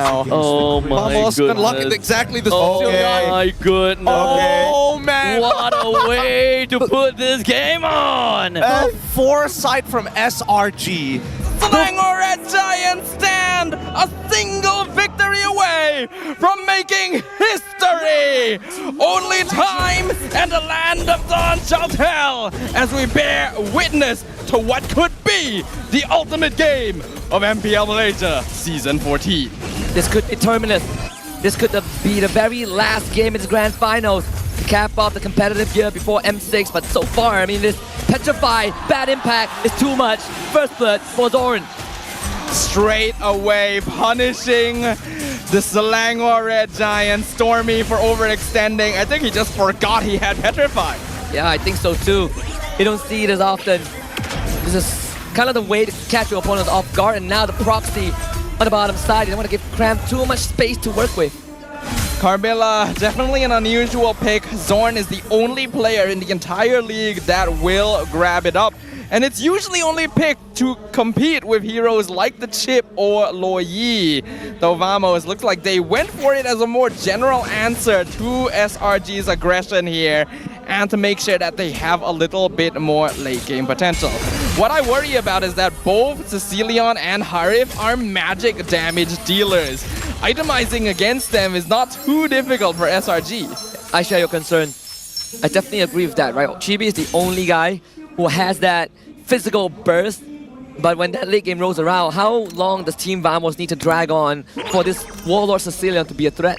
Oh my Almost unlocked goodness. exactly the Oh my goodness. Oh man. What a way to put this game on. A foresight from SRG. Selangor Red Giants stand a single victory away from making history. Only time and the land of dawn shall tell as we bear witness to what could be the ultimate game of MPL Malaysia Season 14. This could be terminus. This could be the very last game in the grand finals to cap off the competitive year before M6. But so far, I mean, this petrified, bad impact is too much. First blood for Zorn. Straight away punishing the Selangor Red Giants. Stormy for overextending. I think he just forgot he had petrified. Yeah, I think so too. You don't see it as often. This is kind of the way to catch your opponents off guard, and now the proxy on the bottom side. You don't want to give Cram too much space to work with. Carmilla, definitely an unusual pick. Zorn is the only player in the entire league that will grab it up. And it's usually only picked to compete with heroes like the Chip or Loyi. Though Vamos looks like they went for it as a more general answer to SRG's aggression here, and to make sure that they have a little bit more late game potential. What I worry about is that both Cecilion and Harif are magic damage dealers. Itemizing against them is not too difficult for SRG. I share your concern. I definitely agree with that, right? Chibi is the only guy who has that physical burst. But when that late game rolls around, how long does Team Vamos need to drag on for this Warlord Sicilian to be a threat?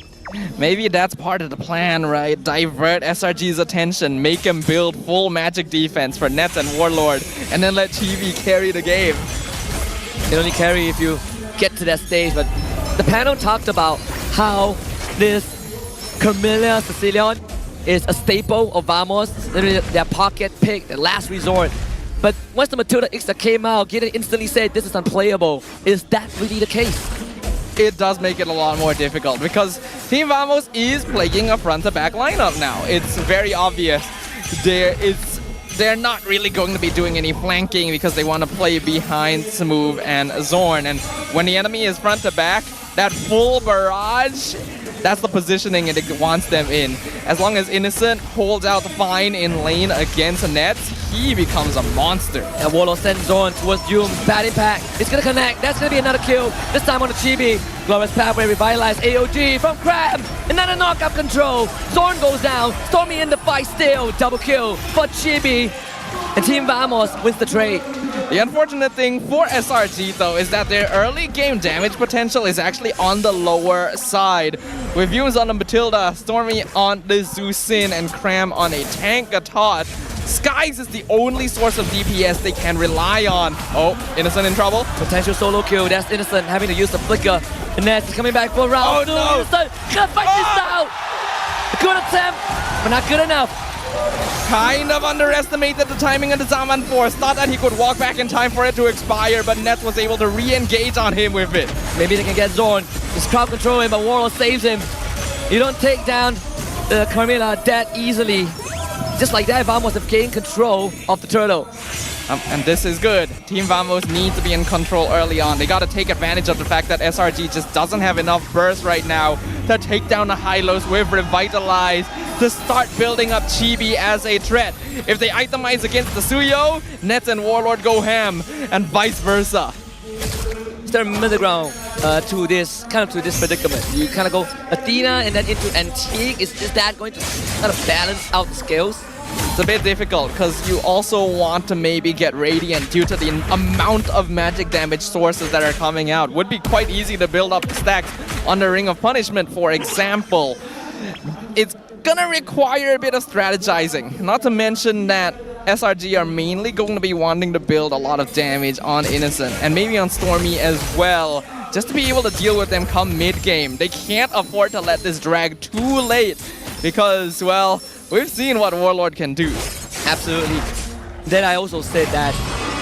Maybe that's part of the plan, right? Divert SRG's attention, make him build full magic defense for Nets and Warlord, and then let Chibi carry the game. They only carry if you get to that stage, but the panel talked about how this Carmilla Sicilian is a staple of Vamos, literally their pocket pick, their last resort. But once the Matilda X came out, Gideon instantly said this is unplayable. Is that really the case? It does make it a lot more difficult because Team Vamos is playing a front-to-back lineup now. It's very obvious. They're not really going to be doing any flanking because they want to play behind Smooth and Zorn. And when the enemy is front-to-back, that full barrage, that's the positioning it wants them in. As long as Innocent holds out fine in lane against Nets, he becomes a monster. And Warlord sends Zorn towards Doom. Bad impact. It's gonna connect. That's gonna be another kill. This time on the Chibi. Glorious Pathway revitalized AOG from Crab. Another knockup control. Zorn goes down. Stormy in the fight still. Double kill for Chibi. And Team Vamos wins the trade. The unfortunate thing for SRG though is that their early game damage potential is actually on the lower side. With Views on the Matilda, Stormy on the Zusin, and Cram on a tank Gatot. Skies is the only source of DPS they can rely on. Oh, Innocent in trouble. Potential solo kill. That's Innocent having to use the flicker. And Ness is coming back for round two. No. Innocent gonna fight this out. A good attempt, but not good enough. Kind of underestimated the timing of the Zaman Force. Thought that he could walk back in time for it to expire, but Nets was able to re-engage on him with it. Maybe they can get Zorn. Just crowd control him, but Warlord saves him. You don't take down the Carmilla that easily. Just like that, Vamos have gained control of the turtle. And this is good. Team Vamos needs to be in control early on. They got to take advantage of the fact that SRG just doesn't have enough burst right now to take down the Hylos with Revitalize, to start building up Chibi as a threat. If they itemize against the Suyo, Nets and Warlord go ham, and vice versa. Is there a middle ground to this predicament? You kind of go Athena and then into Antique. Is that going to kind of balance out the scales? It's a bit difficult because you also want to maybe get Radiant due to the amount of magic damage sources that are coming out. Would be quite easy to build up stacks on the Ring of Punishment, for example. It's gonna require a bit of strategizing. Not to mention that SRG are mainly going to be wanting to build a lot of damage on Innocent and maybe on Stormy as well, just to be able to deal with them come mid-game. They can't afford to let this drag too late because, well, we've seen what Warlord can do. Absolutely. Then I also said that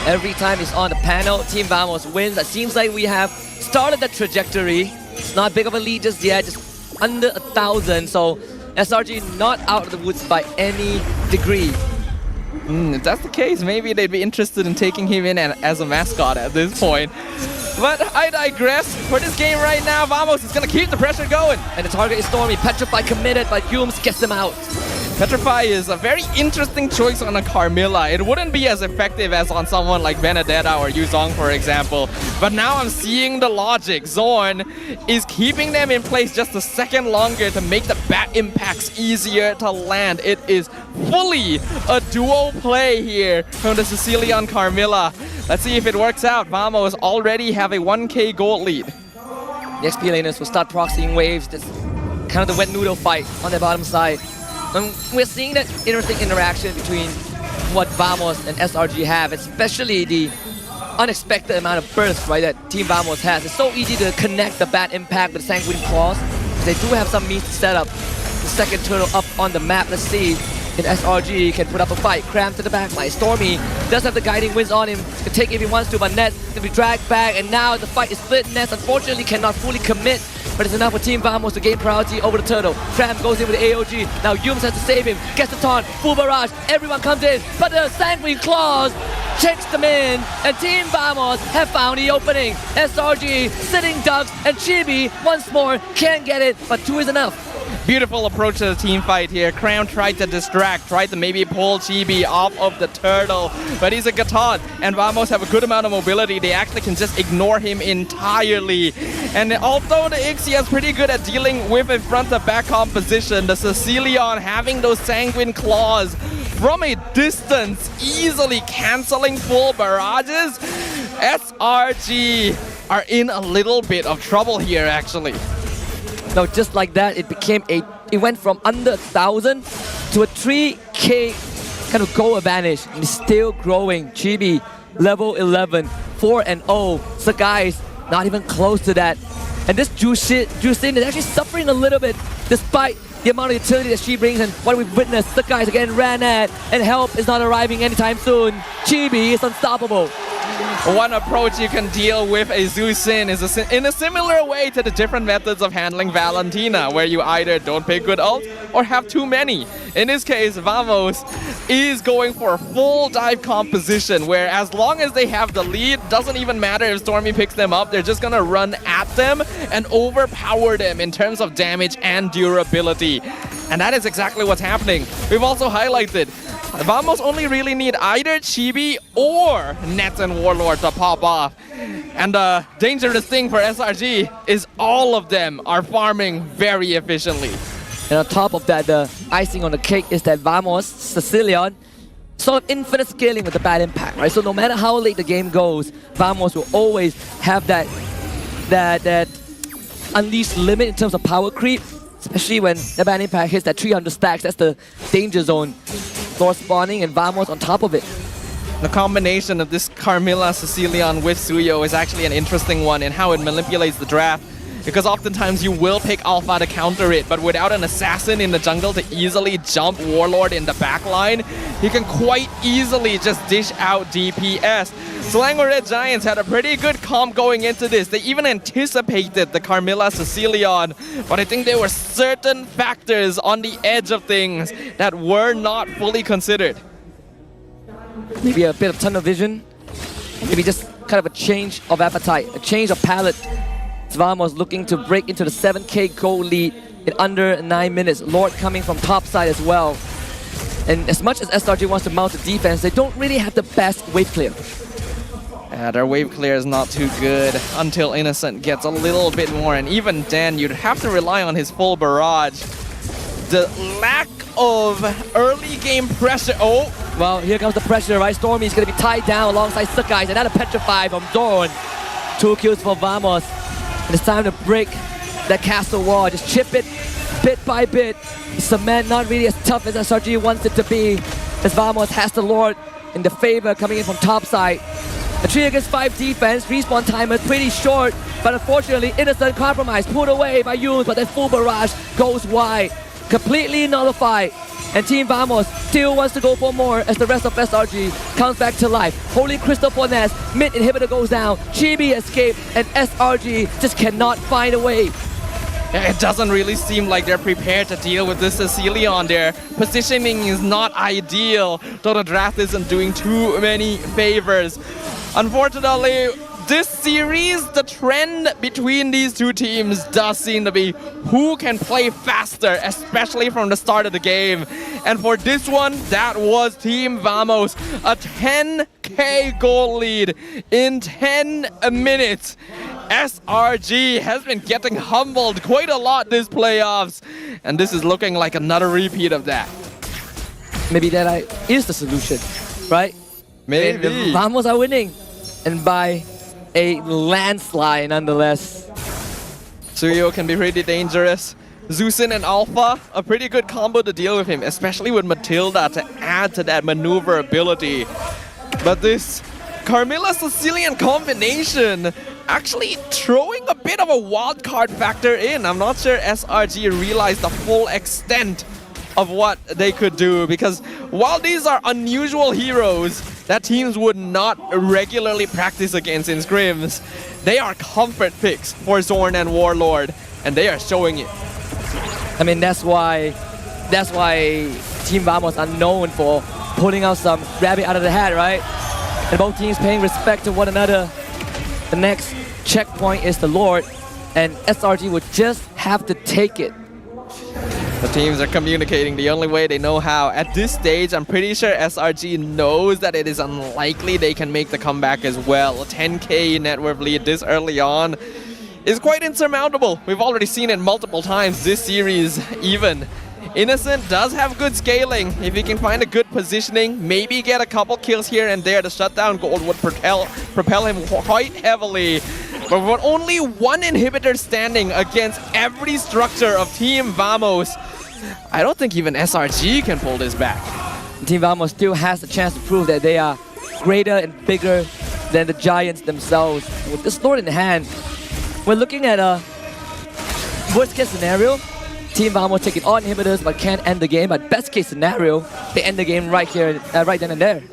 every time it's on the panel, Team Vamos wins. It seems like we have started the trajectory. It's not big of a lead just yet, just under 1,000. So SRG not out of the woods by any degree. If that's the case, maybe they'd be interested in taking him in as a mascot at this point. But I digress. For this game right now, Vamos is going to keep the pressure going. And the target is Stormy. Petrify committed, but Humes gets him out. Petrify is a very interesting choice on a Carmilla. It wouldn't be as effective as on someone like Benedetta or Yuzong, for example. But now I'm seeing the logic. Zorn is keeping them in place just a second longer to make the bat impacts easier to land. It is fully a duo play here from the Sicilian Carmilla. Let's see if it works out. Vamos already have a 1k gold lead. The XP laners will start proxying waves. This kind of the wet noodle fight on the bottom side. And we're seeing that interesting interaction between what Vamos and SRG have, especially the unexpected amount of burst, right, that Team Vamos has. It's so easy to connect the bad impact with Sanguine Claws. They do have some means to set up the second turtle up on the map. Let's see if SRG can put up a fight. Cram to the back line. Stormy does have the guiding winds on him to take if he wants to, but Nets to be dragged back, and now the fight is split. Nets unfortunately cannot fully commit, but it's enough for Team Vamos to gain priority over the turtle. Cram goes in with the AOG. Now Yums has to save him. Gets the taunt. Full barrage. Everyone comes in, but the Sanguine Claws checks them in, and Team Vamos have found the opening. SRG sitting ducks, and Chibi once more can't get it, but 2 is enough. Beautiful approach to the team fight here. Crown tried to distract, tried to maybe pull Chibi off of the turtle, but he's a Gatot, and Vamos have a good amount of mobility. They actually can just ignore him entirely. And although the Ixia is pretty good at dealing with a front-to-back composition, the Sicilian having those Sanguine Claws from a distance, easily canceling full barrages, SRG are in a little bit of trouble here, actually. No, just like that, it went from under 1,000 to a 3k kind of goal advantage, and it's still growing. Chibi, level 11, 4-0. Sagai's not even close to that. And this Jusin is actually suffering a little bit despite the amount of utility that she brings, and what we've witnessed, Sagai's again ran at, and help is not arriving anytime soon. Chibi is unstoppable. One approach you can deal with a Zusin is in a similar way to the different methods of handling Valentina, where you either don't pick good ult or have too many. In this case, Vamos is going for a full dive composition, where as long as they have the lead, doesn't even matter if Stormy picks them up, they're just gonna run at them and overpower them in terms of damage and durability. And that is exactly what's happening. We've also highlighted Vamos only really need either Chibi or Nets and Warlord to pop off. And the dangerous thing for SRG is all of them are farming very efficiently. And on top of that, the icing on the cake is that Vamos, Sicilian, sort of infinite scaling with the bad impact, right? So no matter how late the game goes, Vamos will always have that unleashed limit in terms of power creep, especially when the bad impact hits that 300 stacks. That's the danger zone. Lord spawning and Vamos on top of it. The combination of this Carmilla Sicilian with Suyo is actually an interesting one in how it manipulates the draft, because oftentimes you will pick Alpha to counter it, but without an assassin in the jungle to easily jump Warlord in the backline, he can quite easily just dish out DPS. Selangor Red Giants had a pretty good comp going into this. They even anticipated the Carmilla Sicilian, but I think there were certain factors on the edge of things that were not fully considered. Maybe a bit of tunnel vision, maybe just kind of a change of appetite, a change of palate. Vamos looking to break into the 7k goal lead in under 9 minutes. Lord coming from top side as well. And as much as SRG wants to mount the defense, they don't really have the best wave clear. Their wave clear is not too good until Innocent gets a little bit more, and even then you'd have to rely on his full barrage. The lack of early game pressure. Oh, well, here comes the pressure, right? Stormy's gonna be tied down alongside Sagai's. Another Petrify from Zorn. 2 kills for Vamos. And it's time to break that castle wall. Just chip it bit by bit. Cement not really as tough as SRG wants it to be, as Vamos has the Lord in the favor coming in from top side. A 3 against 5 defense, respawn time is pretty short, but unfortunately Innocent compromise pulled away by Yoons, but that full barrage goes wide, completely nullified. And Team Vamos still wants to go for more as the rest of SRG comes back to life. Holy Crystal for Nest, mid inhibitor goes down, Chibi escaped, and SRG just cannot find a way. It doesn't really seem like they're prepared to deal with this Sicilian. Their positioning is not ideal, though the draft isn't doing too many favors. Unfortunately, this series, the trend between these two teams does seem to be who can play faster, especially from the start of the game. And for this one, that was Team Vamos, a 10k goal lead in 10 minutes. SRG has been getting humbled quite a lot this playoffs, and this is looking like another repeat of that. Maybe that is the solution, right? Maybe. The Vamos are winning, and by a landslide nonetheless. Suyo can be pretty dangerous. Zusin and Alpha, a pretty good combo to deal with him, especially with Matilda to add to that maneuverability. But this Carmilla Sicilian combination actually throwing a bit of a wild card factor in. I'm not sure SRG realized the full extent of what they could do, because while these are unusual heroes that teams would not regularly practice against in scrims, they are comfort picks for Zorn and Warlord, and they are showing it. I mean, that's why Team Vamos are known for pulling out some rabbit out of the hat, right? And both teams paying respect to one another. The next checkpoint is the Lord, and SRG would just have to take it. The teams are communicating the only way they know how. At this stage, I'm pretty sure SRG knows that it is unlikely they can make the comeback as well. A 10k net worth lead this early on is quite insurmountable. We've already seen it multiple times this series even. Innocent does have good scaling. If he can find a good positioning, maybe get a couple kills here and there, the shutdown gold would propel him quite heavily. But with only one inhibitor standing against every structure of Team Vamos, I don't think even SRG can pull this back. Team Vamos still has the chance to prove that they are greater and bigger than the Giants themselves. With this Lord in hand, we're looking at a worst case scenario. Team Vamos taking all inhibitors but can't end the game. But best case scenario, they end the game right here, right then and there.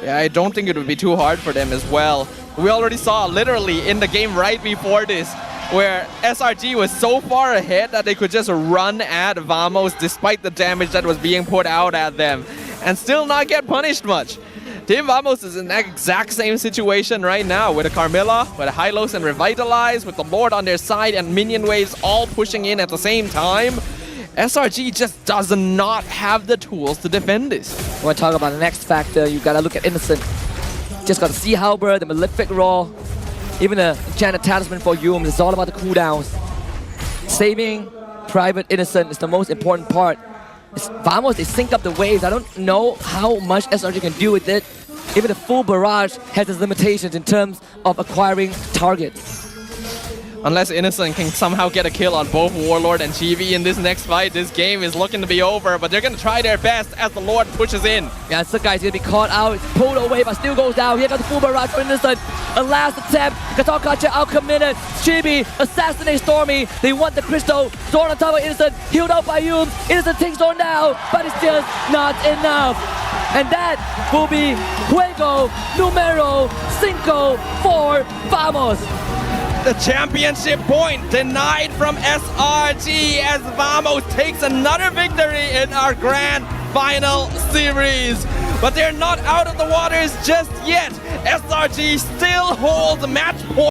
Yeah, I don't think it would be too hard for them as well. We already saw literally in the game right before this, where SRG was so far ahead that they could just run at Vamos despite the damage that was being put out at them and still not get punished much. Team Vamos is in that exact same situation right now with a Carmilla, with a Hylos and Revitalize, with the Lord on their side and minion waves all pushing in at the same time. SRG just does not have the tools to defend this. You want to talk about the next factor, you gotta look at Innocent. Just got the Sea Halberd, the Malefic Roar, even the Enchanted Talisman for Yum. It's all about the cooldowns. Saving Private Innocent is the most important part. Vamos, they sync up the waves. I don't know how much SRG can do with it. Even the full barrage has its limitations in terms of acquiring targets. Unless Innocent can somehow get a kill on both Warlord and Chibi in this next fight, this game is looking to be over, but they're going to try their best as the Lord pushes in. Yeah, Sakai is going to be caught out, it's pulled away, but still goes down. Here comes the full barrage for Innocent. A last attempt. Katakacha outcommitted. Chibi assassinates Stormy. They want the crystal. Zorn on top of Innocent, healed out by Yum. Innocent takes Zorn down, but it's just not enough. And that will be Juego Numero 5 for Vamos. The championship point denied from SRG as Vamos takes another victory in our grand final series. But they're not out of the waters just yet. SRG still holds match point.